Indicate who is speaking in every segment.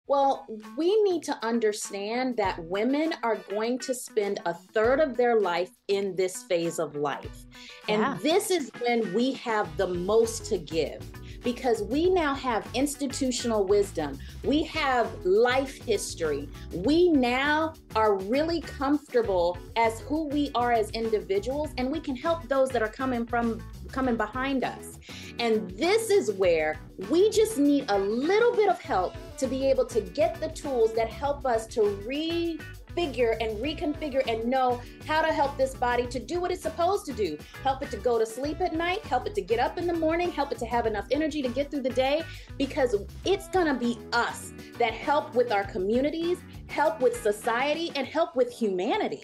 Speaker 1: Well, we need to understand that women are going to spend a third of their life in this phase of life.
Speaker 2: Yeah.
Speaker 1: And this is when we have the most to give because we now have institutional wisdom. We have life history. We now are really comfortable as who we are as individuals, and we can help those that are coming behind us. And this is where we just need a little bit of help to be able to get the tools that help us to refigure and reconfigure and know how to help this body to do what it's supposed to do. Help it to go to sleep at night, help it to get up in the morning, help it to have enough energy to get through the day, because it's gonna be us that help with our communities, help with society, and help with humanity.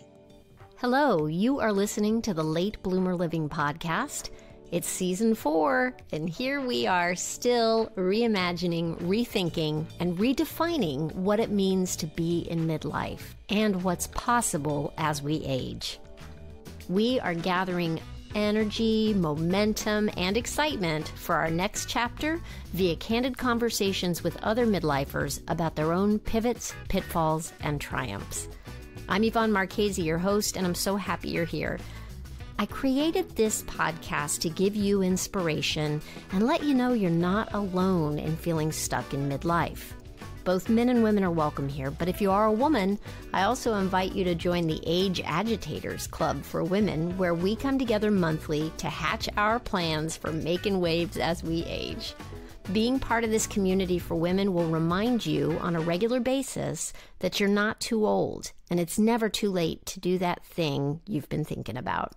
Speaker 2: Hello, you are listening to the Late Bloomer Living podcast. It's season 4, and here we are still reimagining, rethinking, and redefining what it means to be in midlife and what's possible as we age. We are gathering energy, momentum, and excitement for our next chapter via candid conversations with other midlifers about their own pivots, pitfalls, and triumphs. I'm Yvonne Marchese, your host, and I'm so happy you're here. I created this podcast to give you inspiration and let you know you're not alone in feeling stuck in midlife. Both men and women are welcome here, but if you are a woman, I also invite you to join the Age Agitators Club for Women, where we come together monthly to hatch our plans for making waves as we age. Being part of this community for women will remind you on a regular basis that you're not too old, and it's never too late to do that thing you've been thinking about.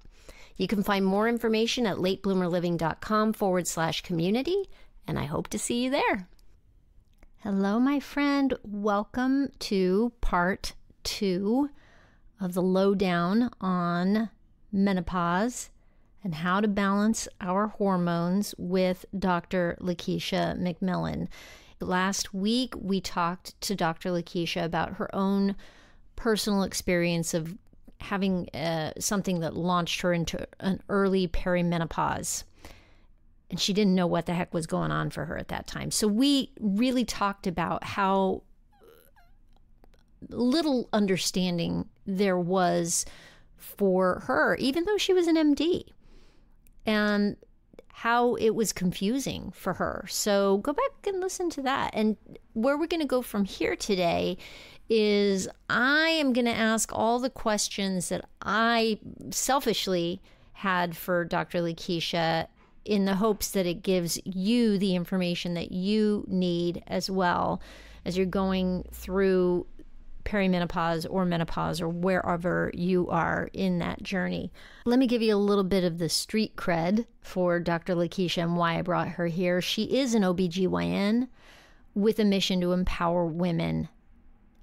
Speaker 2: You can find more information at latebloomerliving.com/community, and I hope to see you there. Hello, my friend. Welcome to part 2 of the lowdown on menopause and how to balance our hormones with Dr. LaKeisha McMillan. Last week, we talked to Dr. LaKeisha about her own personal experience of having something that launched her into an early perimenopause. And she didn't know what the heck was going on for her at that time. So we really talked about how little understanding there was for her, even though she was an MD, and how it was confusing for her. So go back and listen to that. And where we're going to go from here today is I am going to ask all the questions that I selfishly had for Dr. LaKeisha in the hopes that it gives you the information that you need as well as you're going through perimenopause or menopause or wherever you are in that journey. Let me give you a little bit of the street cred for Dr. LaKeisha and why I brought her here. She is an OBGYN with a mission to empower women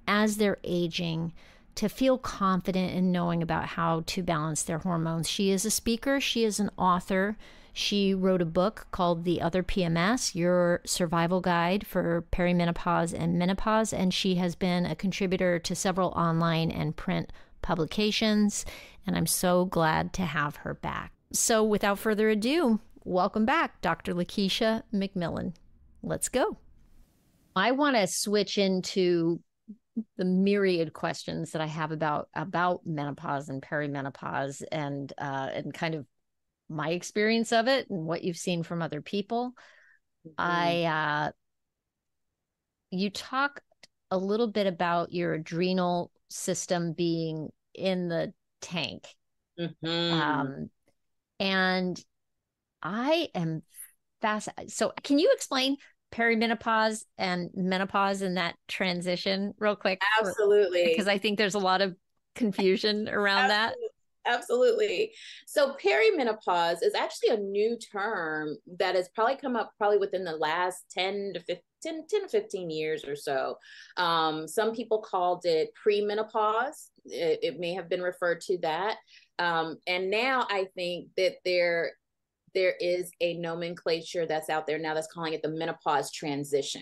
Speaker 2: as they're aging to feel confident in knowing about how to balance their hormones. She is a speaker. She is an author. She wrote a book called The Other PMS, Your Survival Guide for Perimenopause and Menopause, and she has been a contributor to several online and print publications, and I'm so glad to have her back. So without further ado, welcome back, Dr. LaKeisha McMillan. Let's go. I want to switch into the myriad questions that I have about menopause and perimenopause and kind of my experience of it and what you've seen from other people. Mm-hmm. You talked a little bit about your adrenal system being in the tank. Mm-hmm. And I am fascinated. So can you explain perimenopause and menopause and that transition real quick?
Speaker 1: Absolutely.
Speaker 2: Because I think there's a lot of confusion around that.
Speaker 1: Absolutely. So perimenopause is actually a new term that has probably come up within the last 10 to 15 years or so. Some people called it premenopause. It may have been referred to that. And now I think that there is a nomenclature that's out there now that's calling it the menopause transition.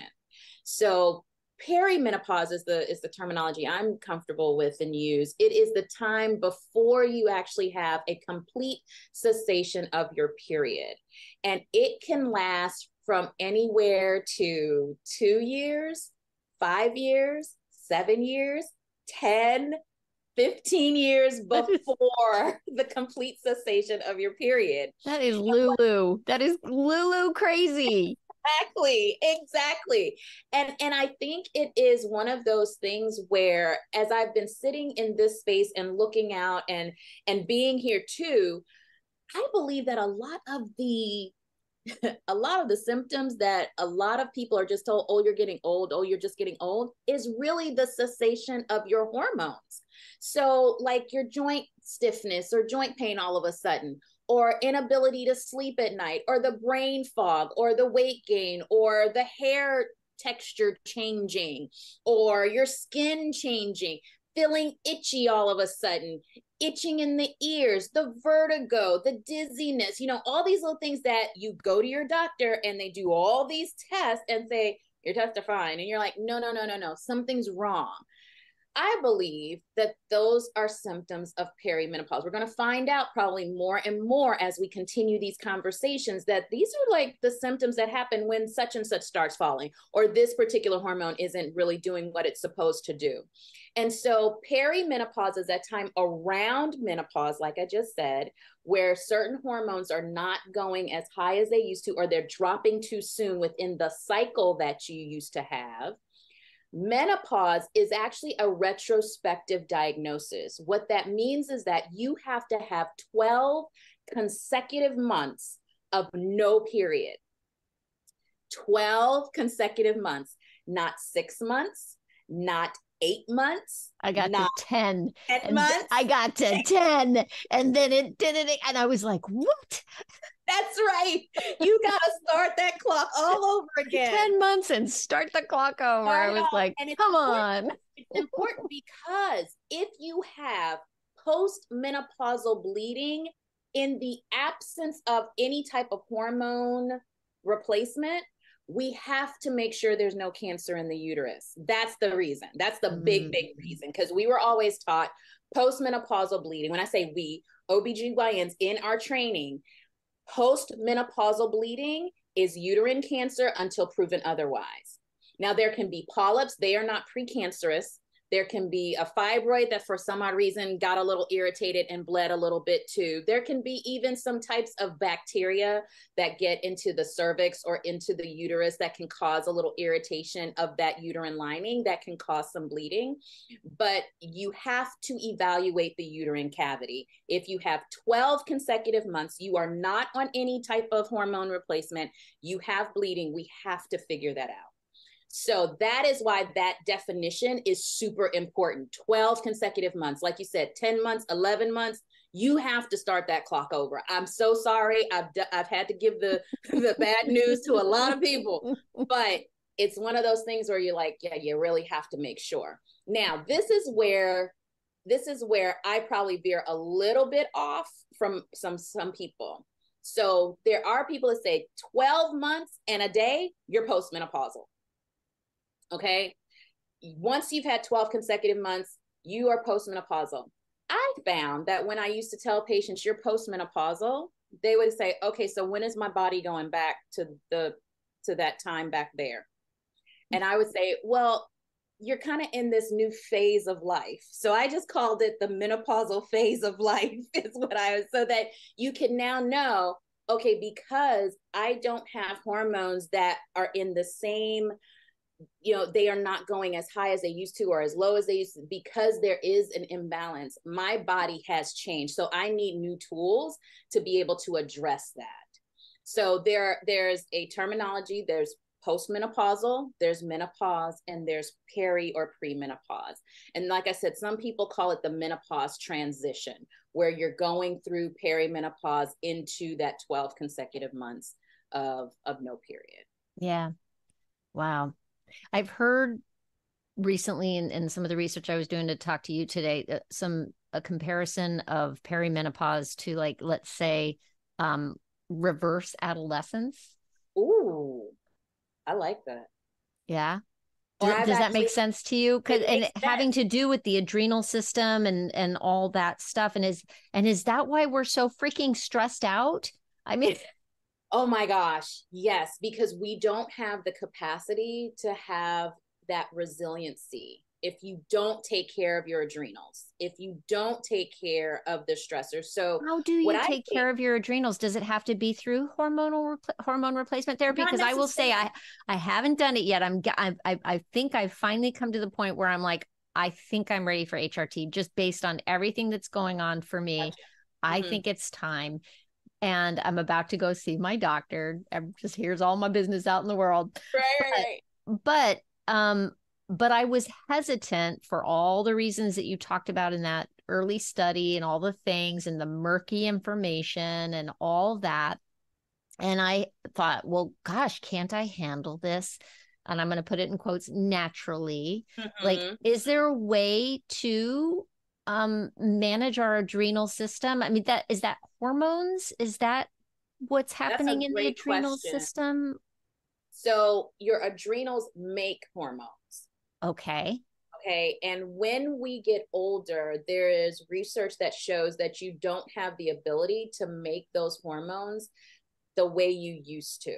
Speaker 1: So perimenopause is the terminology I'm comfortable with and use. It is the time before you actually have a complete cessation of your period. And it can last from anywhere to 2 years, 5 years, 7 years, 10, 15 years before the complete cessation of your period.
Speaker 2: That is Lulu. That is Lulu crazy.
Speaker 1: Exactly. And I think it is one of those things where, as I've been sitting in this space and looking out and being here too, I believe that a lot of the symptoms that a lot of people are just told, oh, you're getting old, oh, you're just getting old, is really the cessation of your hormones. So like your joint stiffness or joint pain all of a sudden, or inability to sleep at night, or the brain fog, or the weight gain, or the hair texture changing, or your skin changing, feeling itchy all of a sudden, itching in the ears, the vertigo, the dizziness, all these little things that you go to your doctor and they do all these tests and say, your tests are fine. And you're like, no, something's wrong. I believe that those are symptoms of perimenopause. We're going to find out probably more and more as we continue these conversations that these are like the symptoms that happen when such and such starts falling, or this particular hormone isn't really doing what it's supposed to do. And so perimenopause is that time around menopause, like I just said, where certain hormones are not going as high as they used to, or they're dropping too soon within the cycle that you used to have. Menopause is actually a retrospective diagnosis. What that means is that you have to have 12 consecutive months of no period. 12 consecutive months, not 6 months, not 8 months.
Speaker 2: I got to 10.
Speaker 1: 10 months.
Speaker 2: I got to 10. And then it did it. And I was like, what?
Speaker 1: That's right. You got to start that clock all over again.
Speaker 2: 10 months and start the clock over. I was like, come on.
Speaker 1: It's important because if you have postmenopausal bleeding in the absence of any type of hormone replacement, we have to make sure there's no cancer in the uterus. That's the reason. That's the big reason, because we were always taught postmenopausal bleeding. When I say we, OBGYNs in our training, postmenopausal bleeding is uterine cancer until proven otherwise. Now, there can be polyps. They are not precancerous. There can be a fibroid that for some odd reason got a little irritated and bled a little bit too. There can be even some types of bacteria that get into the cervix or into the uterus that can cause a little irritation of that uterine lining that can cause some bleeding. But you have to evaluate the uterine cavity. If you have 12 consecutive months, you are not on any type of hormone replacement, you have bleeding, we have to figure that out. So that is why that definition is super important. 12 consecutive months. Like you said, 10 months, 11 months, you have to start that clock over. I'm so sorry. I've had to give the bad news to a lot of people, but it's one of those things where you're like, yeah, you really have to make sure. Now, this is where I probably veer a little bit off from some people. So there are people that say 12 months and a day, you're postmenopausal. Okay. Once you've had 12 consecutive months, you are postmenopausal. I found that when I used to tell patients you're postmenopausal, they would say, okay, so when is my body going back to that time back there? And I would say, well, you're kind of in this new phase of life. So I just called it the menopausal phase of life is what so that you can now know, okay, because I don't have hormones that are in the same, they are not going as high as they used to or as low as they used to, because there is an imbalance. My body has changed. So I need new tools to be able to address that. So there's a terminology, there's postmenopausal, there's menopause, and there's peri or premenopause. And like I said, some people call it the menopause transition, where you're going through perimenopause into that 12 consecutive months of no period.
Speaker 2: Yeah. Wow. I've heard recently in some of the research I was doing to talk to you today, a comparison of perimenopause to, like, let's say, reverse adolescence.
Speaker 1: Ooh, I like that.
Speaker 2: Yeah. Does that make sense to you? And having to do with the adrenal system and all that stuff. And is that why we're so freaking stressed out? I mean,
Speaker 1: oh my gosh, yes, because we don't have the capacity to have that resiliency if you don't take care of your adrenals, if you don't take care of the stressors. So
Speaker 2: how do
Speaker 1: what
Speaker 2: you
Speaker 1: I
Speaker 2: take
Speaker 1: think,
Speaker 2: care of your adrenals? Does it have to be through hormone replacement therapy?
Speaker 1: not
Speaker 2: Because I will say
Speaker 1: necessarily.
Speaker 2: I haven't done it yet. I think I've finally come to the point where I'm like, I think I'm ready for HRT just based on everything that's going on for me.
Speaker 1: Gotcha.
Speaker 2: I
Speaker 1: Mm-hmm.
Speaker 2: think it's time. And I'm about to go see my doctor. Just here's all my business out in the world.
Speaker 1: Right,
Speaker 2: But
Speaker 1: right,
Speaker 2: but um but I was hesitant for all the reasons that you talked about in that early study and all the things and the murky information and all that. And I thought, well, gosh, can't I handle this? And I'm going to put it in quotes naturally.
Speaker 1: right.
Speaker 2: Like,
Speaker 1: Mm-hmm.
Speaker 2: is there a way to manage our adrenal system? I mean, that is that hormones? Is that what's
Speaker 1: That's a
Speaker 2: happening in the
Speaker 1: great
Speaker 2: adrenal
Speaker 1: question.
Speaker 2: system?
Speaker 1: So your adrenals make hormones.
Speaker 2: Okay.
Speaker 1: Okay. And when we get older, there is research that shows that you don't have the ability to make those hormones the way you used to.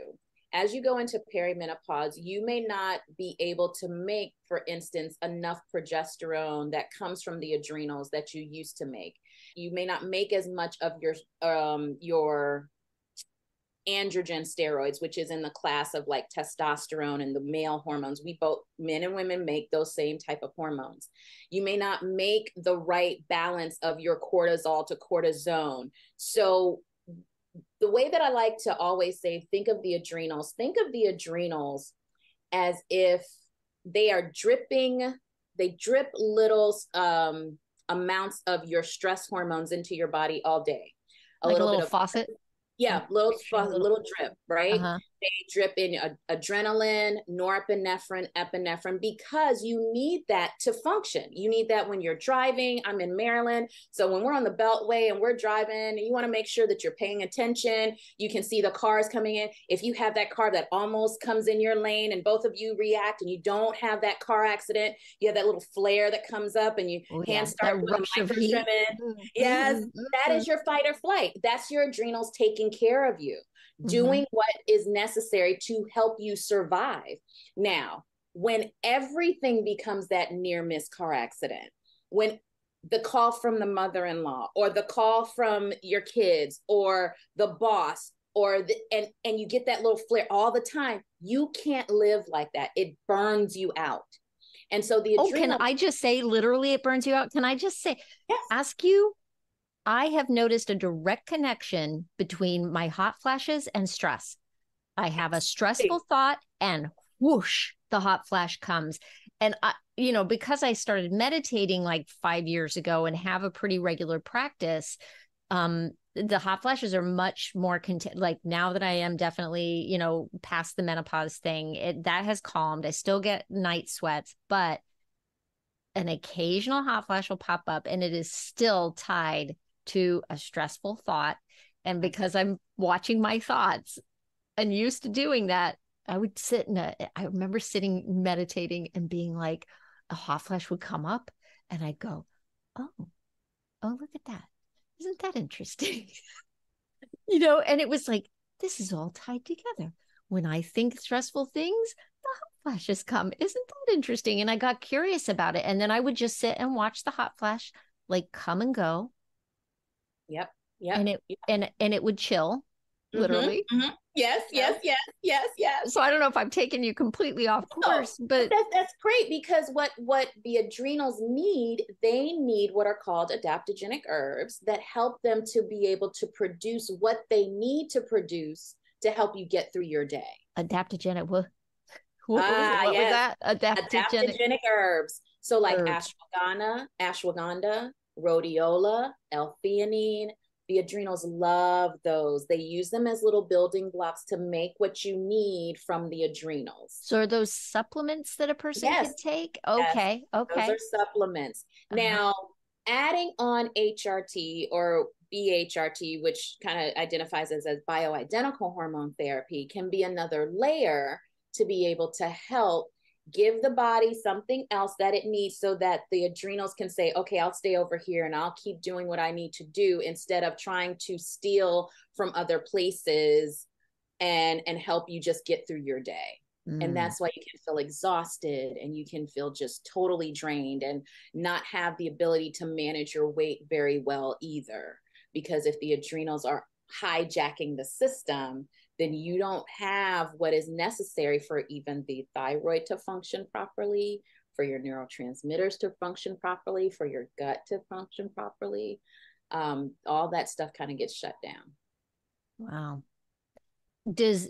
Speaker 1: As you go into perimenopause, you may not be able to make, for instance, enough progesterone that comes from the adrenals that you used to make. You may not make as much of your androgen steroids, which is in the class of like testosterone and the male hormones. We both, men and women, make those same type of hormones. You may not make the right balance of your cortisol to cortisone. So the way that I like to always say, think of the adrenals as if they are dripping, they drip little amounts of your stress hormones into your body all day. A
Speaker 2: Like a
Speaker 1: little bit
Speaker 2: little
Speaker 1: of,
Speaker 2: faucet.
Speaker 1: yeah,
Speaker 2: Picturing a little.
Speaker 1: little drip, right?
Speaker 2: Uh-huh.
Speaker 1: They drip in adrenaline, norepinephrine, epinephrine, because you need that to function. You need that when you're driving. I'm in Maryland. So when we're on the Beltway and we're driving, you want to make sure that you're paying attention. You can see the cars coming in. If you have that car that almost comes in your lane and both of you react and you don't have that car accident, you have that little flare that comes up and you
Speaker 2: Oh yeah,
Speaker 1: hands
Speaker 2: that
Speaker 1: start doing the
Speaker 2: rush of
Speaker 1: micro
Speaker 2: heat.
Speaker 1: swimming. Yes, that
Speaker 2: Mm-hmm.
Speaker 1: is your fight or flight. That's your adrenals taking care of you,
Speaker 2: Mm-hmm.
Speaker 1: doing what is necessary to help you survive. Now, when everything becomes that near miss car accident, when the call from the mother-in-law or the call from your kids or the boss or and you get that little flare all the time, you can't live like that. It burns you out. And so the
Speaker 2: Oh, can
Speaker 1: adrenal,
Speaker 2: I just say literally it burns you out? Can I just say,
Speaker 1: yes,
Speaker 2: ask you? I have noticed a direct connection between my hot flashes and stress. I have a stressful thought and whoosh, the hot flash comes. And because I started meditating like 5 years ago and have a pretty regular practice, the hot flashes are much more like now that I am definitely, past the menopause thing, that has calmed. I still get night sweats, but an occasional hot flash will pop up and it is still tied to a stressful thought. And because I'm watching my thoughts and used to doing that, I would I remember sitting meditating and being like, a hot flash would come up and I'd go, oh, look at that. Isn't that interesting? And it was like, this is all tied together. When I think stressful things, the hot flashes come. Isn't that interesting? And I got curious about it. And then I would just sit and watch the hot flash like come and go.
Speaker 1: yep, yep,
Speaker 2: And it
Speaker 1: yep.
Speaker 2: and it would chill, literally.
Speaker 1: Mm-hmm, mm-hmm. Yes, yes, yes, yes, yes.
Speaker 2: So I don't know if I've taken you completely off
Speaker 1: No,
Speaker 2: course,
Speaker 1: but
Speaker 2: but
Speaker 1: that's great because what the adrenals need, they need what are called adaptogenic herbs that help them to be able to produce what they need to produce to help you get through your day.
Speaker 2: adaptogenic. What was it?
Speaker 1: Ah,
Speaker 2: What was
Speaker 1: yes,
Speaker 2: that? Adaptogenic
Speaker 1: adaptogenic herbs. So like
Speaker 2: herbs.
Speaker 1: ashwagandha, rhodiola, L-theanine. The adrenals love those. They use them as little building blocks to make what you need from the adrenals.
Speaker 2: So are those supplements that a person
Speaker 1: Yes,
Speaker 2: could take?
Speaker 1: yes,
Speaker 2: Okay.
Speaker 1: those are
Speaker 2: Okay.
Speaker 1: supplements.
Speaker 2: Uh-huh.
Speaker 1: Now, adding on HRT or BHRT, which kind of identifies as a bioidentical hormone therapy, can be another layer to be able to help give the body something else that it needs so that the adrenals can say, okay, I'll stay over here and I'll keep doing what I need to do instead of trying to steal from other places and help you just get through your day. And that's why you can feel exhausted and you can feel just totally drained and not have the ability to manage your weight very well either. Because if the adrenals are hijacking the system, then you don't have what is necessary for even the thyroid to function properly, for your neurotransmitters to function properly, for your gut to function properly. All that stuff kind of gets shut down.
Speaker 2: Wow. Does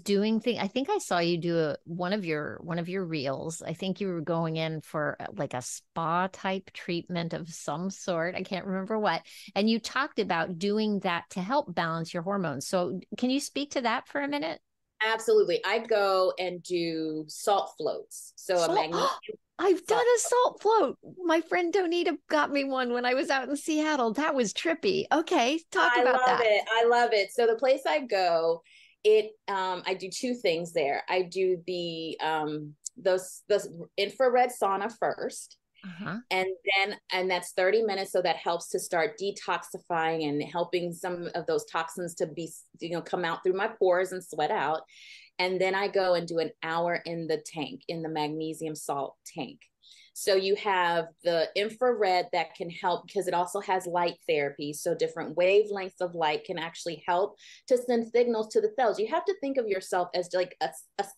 Speaker 2: doing thing, I think I saw you do one of your reels. I think you were going in for like a spa type treatment of some sort. I can't remember what. And you talked about doing that to help balance your hormones. So can you speak to that for a minute?
Speaker 1: Absolutely. I go and do salt floats. So a magnesium.
Speaker 2: I've done a salt float. My friend Donita got me one when I was out in Seattle. That was trippy. Okay, talk about that.
Speaker 1: I love it. So the place I go, I do two things there. I do the those infrared sauna first. And that's 30 minutes. So that helps to start detoxifying and helping some of those toxins to be, come out through my pores and sweat out. And then I go and do an hour in the tank, in the magnesium salt tank. So you have the infrared that can help because it also has light therapy. So different wavelengths of light can actually help to send signals to the cells. You have to think of yourself as like a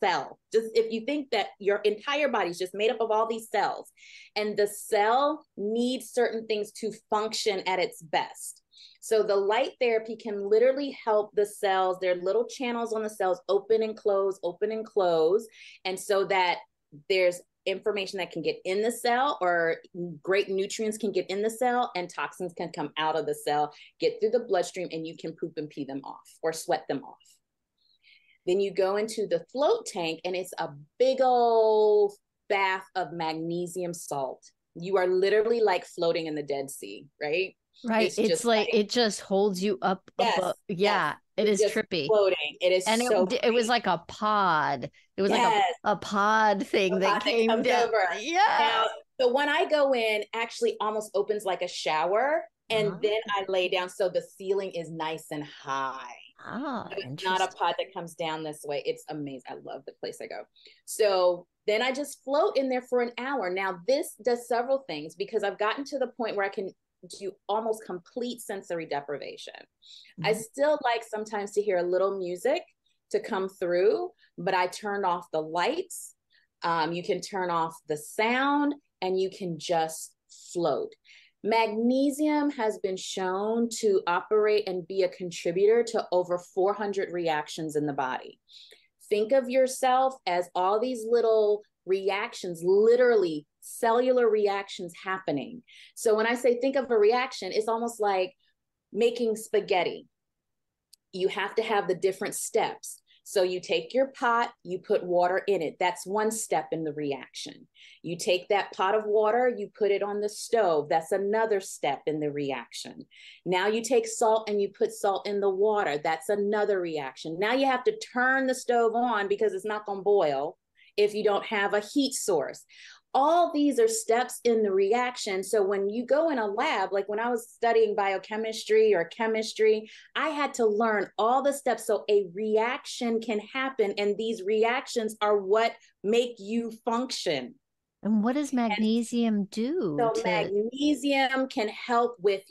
Speaker 1: cell. Just if you think that your entire body is just made up of all these cells, and the cell needs certain things to function at its best. So the light therapy can literally help the cells. There are little channels on the cells open and close, open and close. And so that there's information that can get in the cell, or great nutrients can get in the cell, and toxins can come out of the cell, get through the bloodstream, and you can poop and pee them off or sweat them off. Then you go into the float tank, and it's a big old bath of magnesium salt. You are literally like floating in the Dead Sea, right?
Speaker 2: Right. It's like it just holds you up.
Speaker 1: Yes,
Speaker 2: above. Yeah, it is trippy.
Speaker 1: Floating. It is,
Speaker 2: and it was like a pod. It was like a pod thing that came down.
Speaker 1: Over.
Speaker 2: Yeah.
Speaker 1: Now, the one I go in actually almost opens like a shower, and then I lay down, so the ceiling is nice and high. It's not a pod that comes down this way. It's amazing. I love the place I go. So then I just float in there for an hour. Now this does several things because I've gotten to the point where I can do almost complete sensory deprivation. I still like sometimes to hear a little music to come through, but I turned off the lights. You can turn off the sound, and you can just float. Magnesium has been shown to operate and be a contributor to over 400 reactions in the body. Think of yourself as all these little reactions, literally cellular reactions happening. So when I say think of a reaction, it's almost like making spaghetti. You have to have the different steps. So you take your pot, you put water in it. That's one step in the reaction. You take that pot of water, you put it on the stove. That's another step in the reaction. Now you take salt and you put salt in the water. That's another reaction. Now you have to turn the stove on because it's not going to boil if you don't have a heat source. All these are steps in the reaction. So when you go in a lab, like when I was studying biochemistry or chemistry, I had to learn all the steps so a reaction can happen. And these reactions are what make you function.
Speaker 2: And what does magnesium do?
Speaker 1: So magnesium can help with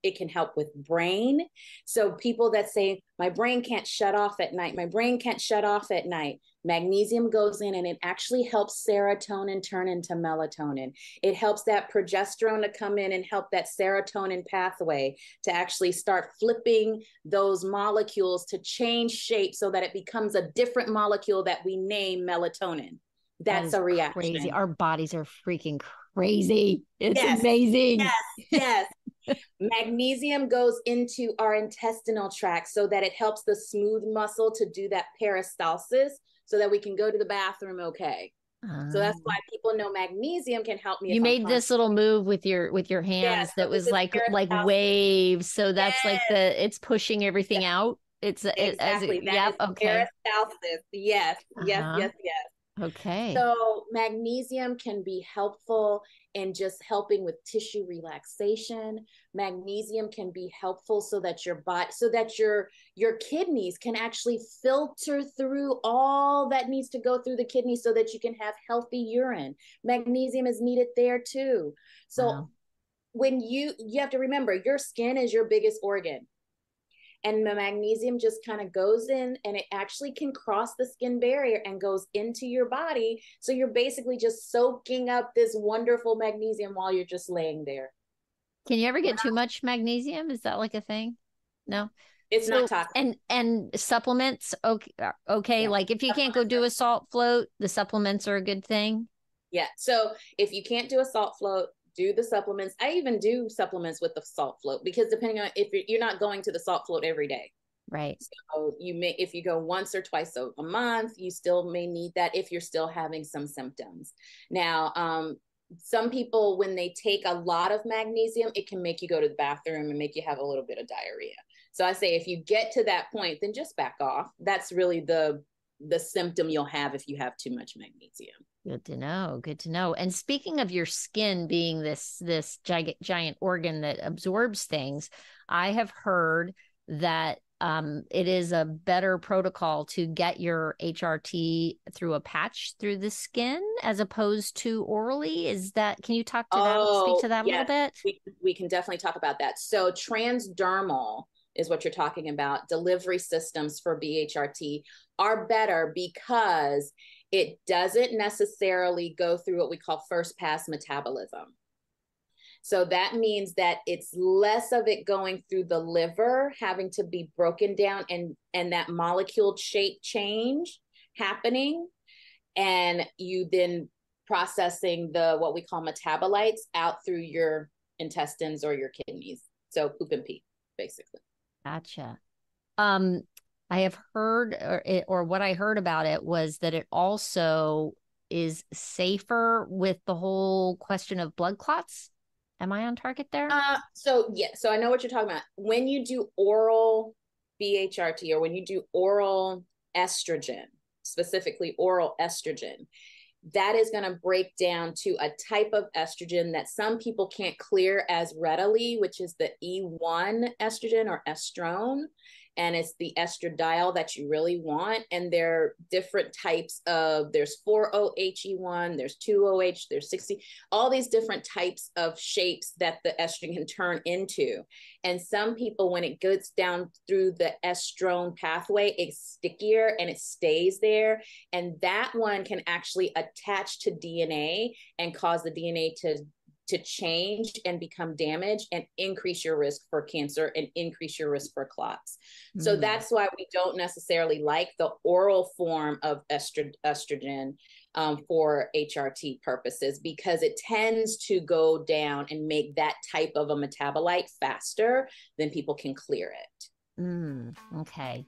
Speaker 1: it can help with brain. So people that say, my brain can't shut off at night. My brain can't shut off at night. Magnesium goes in and it actually helps serotonin turn into melatonin. It helps that progesterone to come in and help that serotonin pathway to actually start flipping those molecules to change shape so that it becomes a different molecule that we name melatonin. That's a reaction.
Speaker 2: Crazy. Our bodies are freaking crazy. It's amazing.
Speaker 1: Yes. Magnesium goes into our intestinal tract so that it helps the smooth muscle to do that peristalsis so that we can go to the bathroom okay. So that's why people know magnesium can help me.
Speaker 2: You made this little move with your hands that was like waves. So that's like it's pushing everything out. It's
Speaker 1: exactly.
Speaker 2: Yep. Okay.
Speaker 1: Peristalsis. Yes.
Speaker 2: Okay.
Speaker 1: So magnesium can be helpful in just helping with tissue relaxation. Magnesium can be helpful so that your body, so that your kidneys can actually filter through all that needs to go through the kidneys so that you can have healthy urine. Magnesium is needed there too. So
Speaker 2: Wow.
Speaker 1: when you have to remember, your skin is your biggest organ, and the magnesium just kind of goes in and it actually can cross the skin barrier and goes into your body. So you're basically just soaking up this wonderful magnesium while you're just laying there.
Speaker 2: Can you ever get too much magnesium? Is that like a thing? No.
Speaker 1: It's not
Speaker 2: So,
Speaker 1: toxic.
Speaker 2: and supplements, okay, okay.
Speaker 1: Yeah.
Speaker 2: Like if you can't go do a salt float, the supplements are a good thing.
Speaker 1: Yeah. So if you can't do a salt float, do the supplements. I even do supplements with the salt float because depending on if you're not going to the salt float every day.
Speaker 2: Right.
Speaker 1: So you may, if you go once or twice a month, you still may need that if you're still having some symptoms. Now, some people, when they take a lot of magnesium, it can make you go to the bathroom and make you have a little bit of diarrhea. So I say, if you get to that point, then just back off. That's really the symptom you'll have if you have too much magnesium.
Speaker 2: Good to know. Good to know. And speaking of your skin being this giant organ that absorbs things, I have heard that it is a better protocol to get your HRT through a patch through the skin as opposed to orally. Is that, can you talk to that, speak
Speaker 1: Oh,
Speaker 2: to that a little
Speaker 1: yes,
Speaker 2: bit?
Speaker 1: we can definitely talk about that. So transdermal is what you're talking about. Delivery systems for BHRT are better because it doesn't necessarily go through what we call first pass metabolism. So that means that it's less of it going through the liver, having to be broken down, and that molecule shape change happening, and you then processing the what we call metabolites out through your intestines or your kidneys. So poop and pee, basically.
Speaker 2: Gotcha. Um, I have heard, or what I heard about it was that it also is safer with the whole question of blood clots. Am I on target there?
Speaker 1: So yeah, so I know what you're talking about. When you do oral BHRT or when you do oral estrogen, specifically oral estrogen, that is going to break down to a type of estrogen that some people can't clear as readily, which is the E1 estrogen or estrone. And it's the estradiol that you really want. And there are different types of, there's 4-OHE1, there's 2-OH, there's 60, all these different types of shapes that the estrogen can turn into. And some people, when it goes down through the estrone pathway, it's stickier and it stays there. And that one can actually attach to DNA and cause the DNA to change and become damaged and increase your risk for cancer and increase your risk for clots. So that's why we don't necessarily like the oral form of estrogen for HRT purposes, because it tends to go down and make that type of a metabolite faster than people can clear it.
Speaker 2: Okay.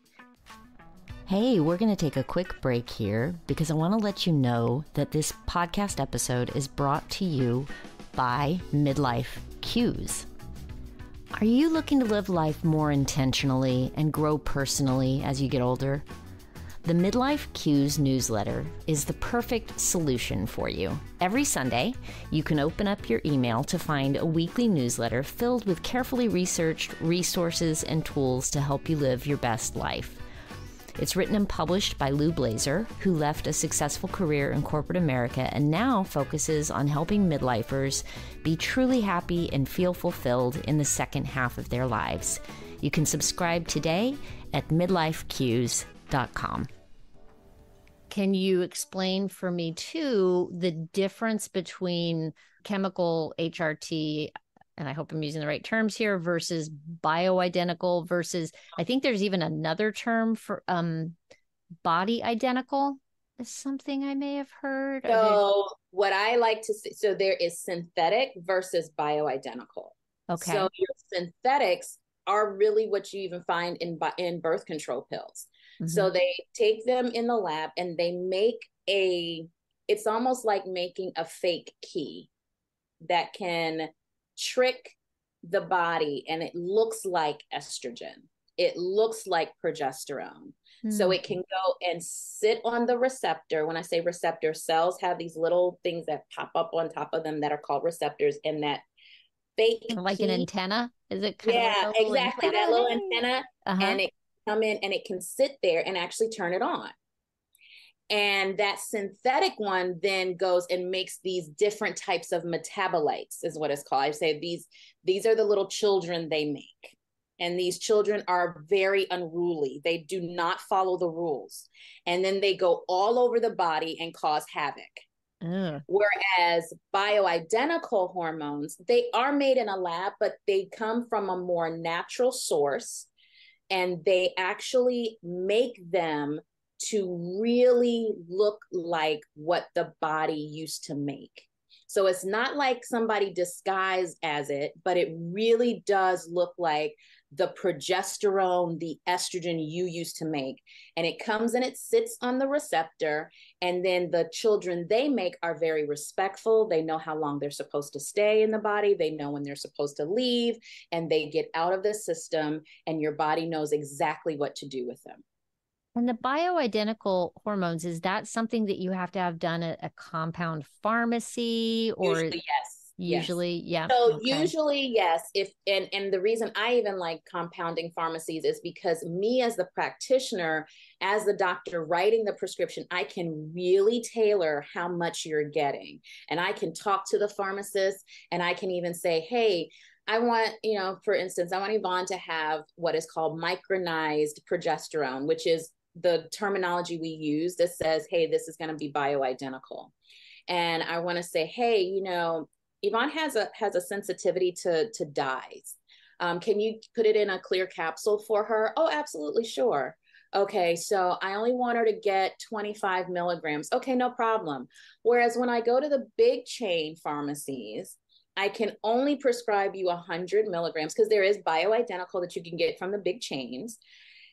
Speaker 2: Hey, we're going to take a quick break here because I want to let you know that this podcast episode is brought to you by Midlife Cues. Are you looking to live life more intentionally and grow personally as you get older? The Midlife Cues newsletter is the perfect solution for you. Every Sunday, you can open up your email to find a weekly newsletter filled with carefully researched resources and tools to help you live your best life. It's written and published by Lou Blazer, who left a successful career in corporate America and now focuses on helping midlifers be truly happy and feel fulfilled in the second half of their lives. You can subscribe today at midlifecues.com. Can you explain for me, too, the difference between chemical HRT, and I hope I'm using the right terms here, versus bioidentical versus, I think there's even another term for body identical is something I may have heard.
Speaker 1: So what I like to see, so there is synthetic versus bioidentical.
Speaker 2: Okay.
Speaker 1: So your synthetics are really what you even find in birth control pills.
Speaker 2: Mm-hmm.
Speaker 1: So they take them in the lab and they make it's almost like making a fake key that can trick the body and it looks like estrogen. it looks like progesterone. So
Speaker 2: Mm.
Speaker 1: it can go and sit on the receptor. When I say receptor, cells have these little things that pop up on top of them that are called receptors, and that fake
Speaker 2: Kind of like an
Speaker 1: key.
Speaker 2: antenna. Is it kind of like
Speaker 1: Yeah,
Speaker 2: a little
Speaker 1: exactly.
Speaker 2: antenna?
Speaker 1: That little
Speaker 2: Hey.
Speaker 1: antenna,
Speaker 2: Uh-huh.
Speaker 1: and it come in and it can sit there and actually turn it on. And that synthetic one then goes and makes these different types of metabolites, is what it's called. I say these are the little children they make. And these children are very unruly. They do not follow the rules. And then they go all over the body and cause havoc.
Speaker 2: Ugh.
Speaker 1: Whereas bioidentical hormones, they are made in a lab, but they come from a more natural source, and they actually make them to really look like what the body used to make. So it's not like somebody disguised as it, but it really does look like the progesterone, the estrogen you used to make. And it comes and it sits on the receptor. And then the children they make are very respectful. They know how long they're supposed to stay in the body. They know when they're supposed to leave, and they get out of the system, and your body knows exactly what to do with them.
Speaker 2: And the bioidentical hormones, is that something that you have to have done at a compound pharmacy or
Speaker 1: Usually, yes. Yes.
Speaker 2: usually? Yeah.
Speaker 1: So
Speaker 2: Okay.
Speaker 1: usually, yes. If and the reason I even like compounding pharmacies is because me as the practitioner, as the doctor writing the prescription, I can really tailor how much you're getting. And I can talk to the pharmacist, and I can even say, hey, I want, for instance, I want Yvonne to have what is called micronized progesterone, which is the terminology we use that says, hey, this is going to be bioidentical. And I want to say, hey, Yvonne has a sensitivity to dyes. Can you put it in a clear capsule for her? Oh, absolutely, sure. Okay, so I only want her to get 25 milligrams. Okay, no problem. Whereas when I go to the big chain pharmacies, I can only prescribe you 100 milligrams, because there is bioidentical that you can get from the big chains.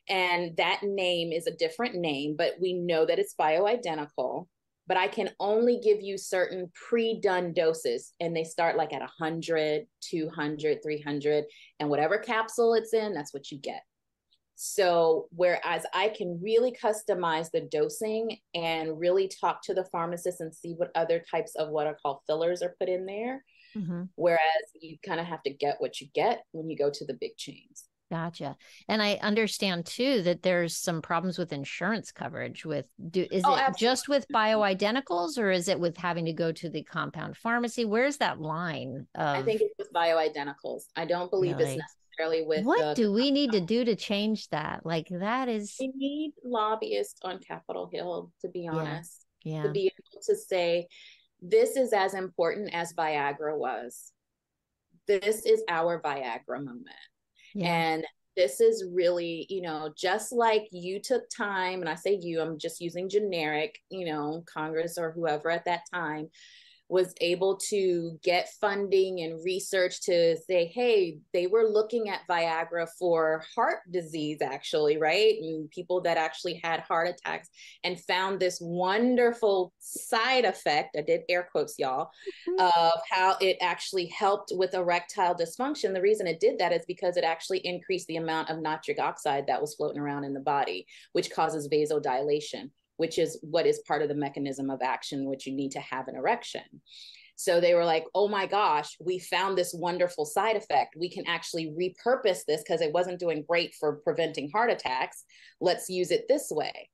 Speaker 1: And that name is a different name, but we know that it's bioidentical. But I can only give you certain pre-done doses, and they start like at 100, 200, 300, and whatever capsule it's in, that's what you get. So whereas I can really customize the dosing and really talk to the pharmacist and see what other types of what are called fillers are put in there,
Speaker 2: Mm-hmm.
Speaker 1: whereas you kind of have to get what you get when you go to the big chains.
Speaker 2: Gotcha. And I understand too that there's some problems with insurance coverage is
Speaker 1: Oh,
Speaker 2: it just with
Speaker 1: absolutely.
Speaker 2: bioidenticals or is it with having to go to the compound pharmacy? Where's that line
Speaker 1: I
Speaker 2: of
Speaker 1: think it's with bioidenticals. I don't believe it's
Speaker 2: really?
Speaker 1: necessarily with
Speaker 2: What
Speaker 1: the.
Speaker 2: do we need to do to change that? Like that is,
Speaker 1: We need lobbyists on Capitol Hill, to be
Speaker 2: yeah,
Speaker 1: honest, to
Speaker 2: yeah,
Speaker 1: be able to say, this is as important as Viagra was. This is our Viagra moment.
Speaker 2: yeah.
Speaker 1: And this is really, just like you took time, and I say you, I'm just using generic, Congress or whoever at that time was able to get funding and research to say, hey, they were looking at Viagra for heart disease, actually, right? And people that actually had heart attacks, and found this wonderful side effect. I did air quotes, y'all, of how it actually helped with erectile dysfunction. The reason it did that is because it actually increased the amount of nitric oxide that was floating around in the body, which causes vasodilation, which is what is part of the mechanism of action, which you need to have an erection. So they were like, oh my gosh, we found this wonderful side effect. We can actually repurpose this because it wasn't doing great for preventing heart attacks. Let's use it this way.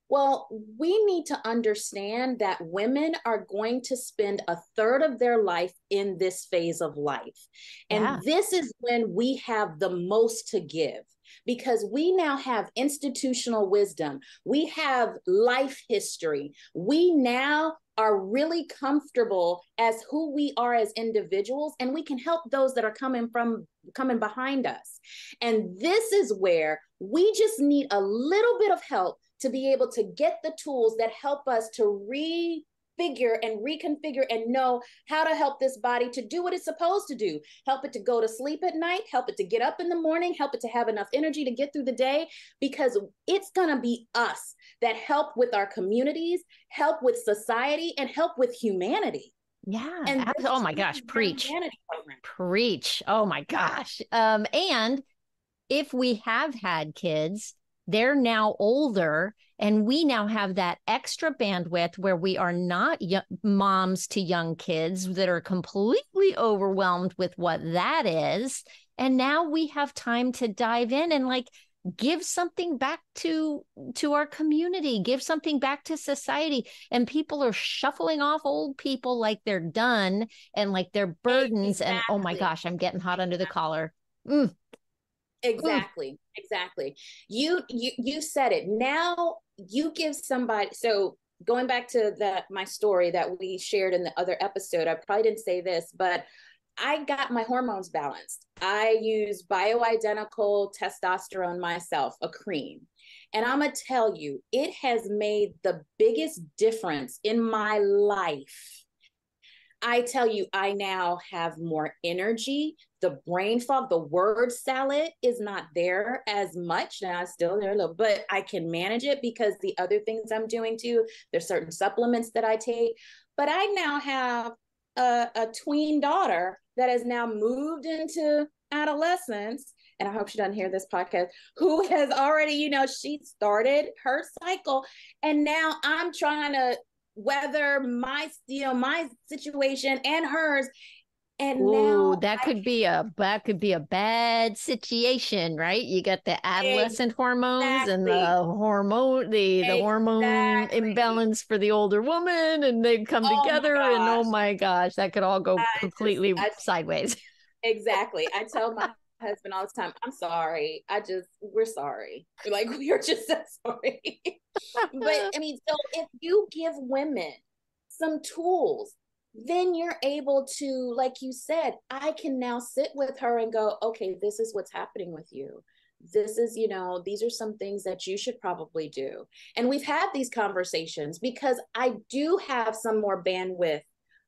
Speaker 1: Well, we need to understand that women are going to spend a third of their life in this phase of life.
Speaker 2: Yeah.
Speaker 1: And this is when we have the most to give, because we now have institutional wisdom. We have life history. We now are really comfortable as who we are as individuals, and we can help those that are coming behind us. And this is where we just need a little bit of help to be able to get the tools that help us to refigure and reconfigure and know how to help this body to do what it's supposed to do. Help it to go to sleep at night, help it to get up in the morning, help it to have enough energy to get through the day, because it's going to be us that help with our communities, help with society, and help with humanity.
Speaker 2: Yeah.
Speaker 1: And this
Speaker 2: Oh
Speaker 1: is
Speaker 2: my
Speaker 1: what
Speaker 2: gosh.
Speaker 1: the
Speaker 2: Preach.
Speaker 1: humanity program.
Speaker 2: Preach. Oh my gosh. And if we have had kids, they're now older, and we now have that extra bandwidth where we are not moms to young kids that are completely overwhelmed with what that is. And now we have time to dive in and like give something back to our community, give something back to society. And people are shuffling off old people like they're done and like they're burdens.
Speaker 1: Exactly.
Speaker 2: And oh my gosh, I'm getting hot under the collar. Mm.
Speaker 1: Exactly. Exactly. You said it. Now you give somebody, so going back to my story that we shared in the other episode, I probably didn't say this, but I got my hormones balanced. I use bioidentical testosterone myself, a cream. And I'm going to tell you, it has made the biggest difference in my life. I tell you, I now have more energy. The brain fog, the word salad is not there as much. Now, it's still there a little, but I can manage it because the other things I'm doing too, there's certain supplements that I take. But I now have a tween daughter that has now moved into adolescence. And I hope she doesn't hear this podcast, who has already, she started her cycle. And now I'm trying to weather my situation and hers. And
Speaker 2: Ooh,
Speaker 1: now
Speaker 2: that could be a bad situation, right? You got the adolescent hormones and the hormone
Speaker 1: exactly.
Speaker 2: imbalance for the older woman, and they come
Speaker 1: Oh my
Speaker 2: together, and oh
Speaker 1: gosh.
Speaker 2: my gosh, that could all go completely sideways.
Speaker 1: Exactly. I tell my husband all the time, I'm sorry. We're sorry. Like, we're just so sorry. But I mean, so if you give women some tools, then you're able to, like you said, I can now sit with her and go, okay, this is what's happening with you. This is, these are some things that you should probably do. And we've had these conversations because I do have some more bandwidth,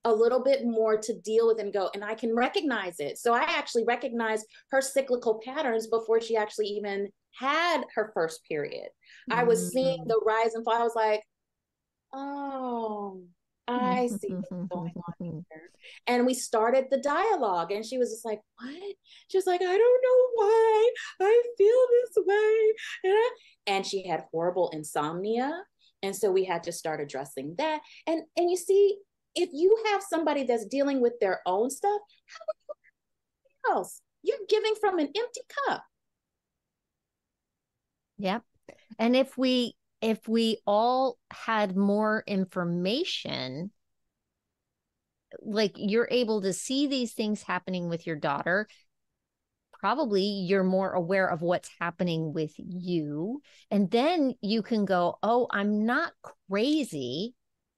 Speaker 1: a little bit more to deal with and go, and I can recognize it. So I actually recognized her cyclical patterns before she actually even had her first period. I was seeing the rise and fall. I was like, oh, I see what's going on here. And we started the dialogue, and she was just like, what? She was like, I don't know why I feel this way. And she had horrible insomnia. And so we had to start addressing that. And you see, if you have somebody that's dealing with their own stuff, how are you else? You're giving from an empty cup.
Speaker 2: Yep. And if we all had more information, like you're able to see these things happening with your daughter, probably you're more aware of what's happening with you. And then you can go, oh, I'm not crazy.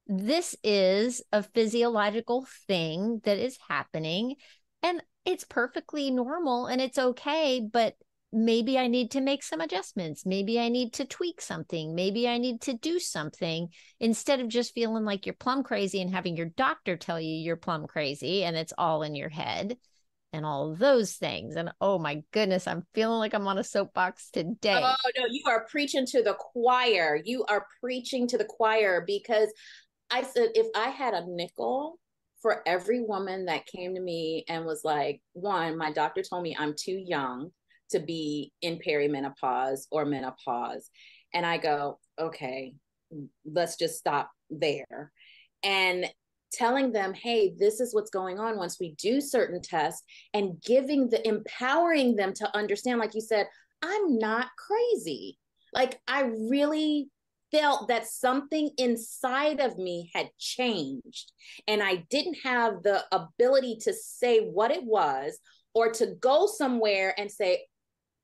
Speaker 2: This is a physiological thing that is happening, and it's perfectly normal and it's okay, but maybe I need to make some adjustments. Maybe I need to tweak something. Maybe I need to do something, instead of just feeling like you're plumb crazy and having your doctor tell you you're plumb crazy and it's all in your head and all of those things. And oh my goodness, I'm feeling like I'm on a soapbox today.
Speaker 1: Oh no, you are preaching to the choir. You are preaching to the choir, because I said, if I had a nickel for every woman that came to me and was like, one, my doctor told me I'm too young to be in perimenopause or menopause. And I go, okay, let's just stop there. And telling them, hey, this is what's going on once we do certain tests, and empowering them to understand, like you said, I'm not crazy. Like, I really felt that something inside of me had changed, and I didn't have the ability to say what it was, or to go somewhere and say,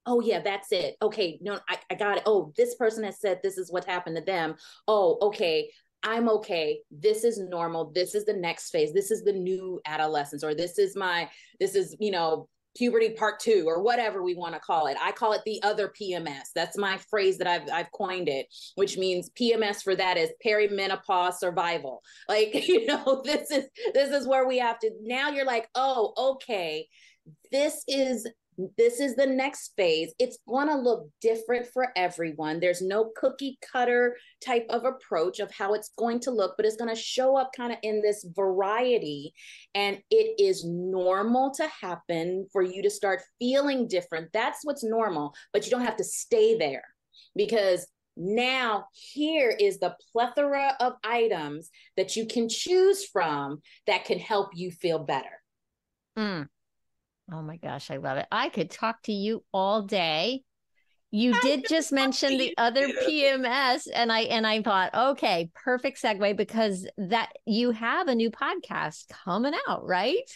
Speaker 1: oh yeah, that's it. Okay, no, I got it. Oh, this person has said this is what happened to them. Oh, okay, I'm okay. This is normal. This is the next phase. This is the new adolescence, or this is puberty part 2, or whatever we want to call it. I call it the other PMS. That's my phrase that I've coined it, which means PMS for that is perimenopause survival. Like, this is where we have to, now you're like, oh, okay, this is This is the next phase. It's going to look different for everyone. There's no cookie cutter type of approach of how it's going to look, but it's going to show up kind of in this variety. And it is normal to happen for you to start feeling different. That's what's normal, but you don't have to stay there, because now here is the plethora of items that you can choose from that can help you feel better.
Speaker 2: Oh my gosh, I love it. I could talk to you all day. You did just mention the other PMS, and I thought, okay, perfect segue, because that you have a new podcast coming out, right?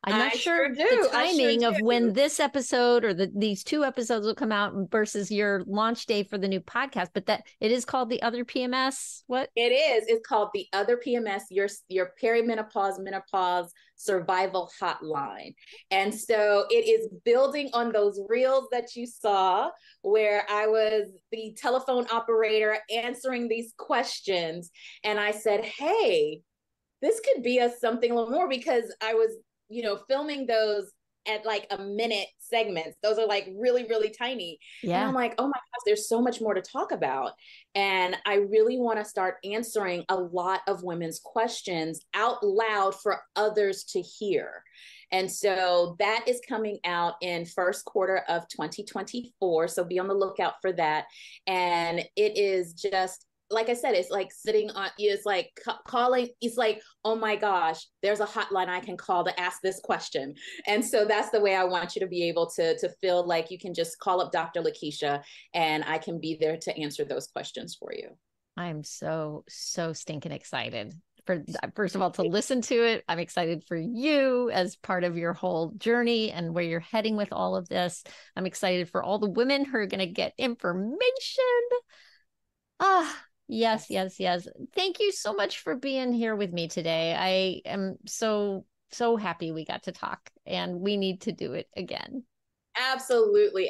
Speaker 2: I'm not sure the timing of when this episode or these two episodes will come out versus your launch day for the new podcast, but that it is called The Other PMS. What?
Speaker 1: It is. It's called The Other PMS, your perimenopause, menopause survival hotline. And so it is building on those reels that you saw where I was the telephone operator answering these questions. And I said, hey, this could be something a little more, because I was filming those at like a minute segments. Those are like really, really tiny. Yeah. And I'm like, oh my gosh, there's so much more to talk about. And I really want to start answering a lot of women's questions out loud for others to hear. And so that is coming out in first quarter of 2024. So be on the lookout for that. And it is just, like I said, it's like sitting on, it's like calling, it's like, oh my gosh, there's a hotline I can call to ask this question. And so that's the way I want you to be able to feel like you can just call up Dr. LaKeisha and I can be there to answer those questions for you.
Speaker 2: I'm so stinking excited. First of all, to listen to it. I'm excited for you as part of your whole journey and where you're heading with all of this. I'm excited for all the women who are going to get information. Yes. Thank you so much for being here with me today. I am so happy we got to talk, and we need to do it again.
Speaker 1: Absolutely.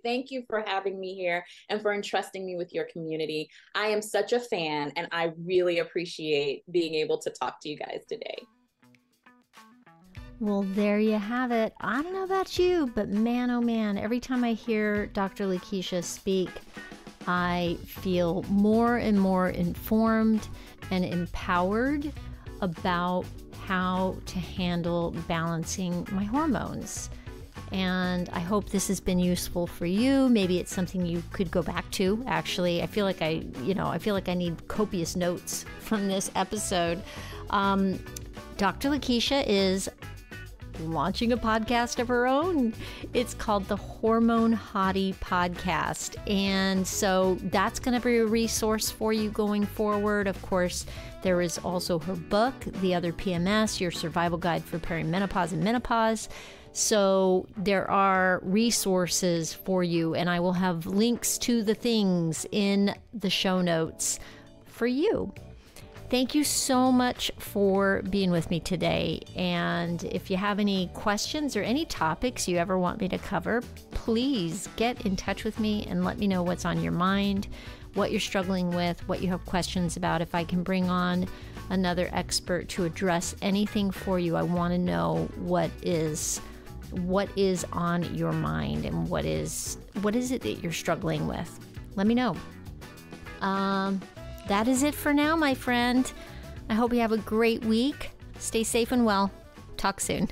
Speaker 1: Thank you for having me here and for entrusting me with your community. I am such a fan, and I really appreciate being able to talk to you guys today.
Speaker 2: Well, there you have it. I don't know about you, but man, oh man, every time I hear Dr. LaKeisha speak, I feel more and more informed and empowered about how to handle balancing my hormones. And I hope this has been useful for you. Maybe it's something you could go back to. Actually, I feel like I need copious notes from this episode. Dr. LaKeisha is launching a podcast of her own. It's called the Hormone Hottie Podcast. And so that's going to be a resource for you going forward. Of course, there is also her book, The Other PMS, Your Survival Guide for Perimenopause and Menopause. So there are resources for you, and I will have links to the things in the show notes for you. Thank you so much for being with me today. And if you have any questions or any topics you ever want me to cover, please get in touch with me and let me know what's on your mind, what you're struggling with, what you have questions about. If I can bring on another expert to address anything for you, I want to know what is on your mind and what is it that you're struggling with. Let me know. That is it for now, my friend. I hope you have a great week. Stay safe and well. Talk soon.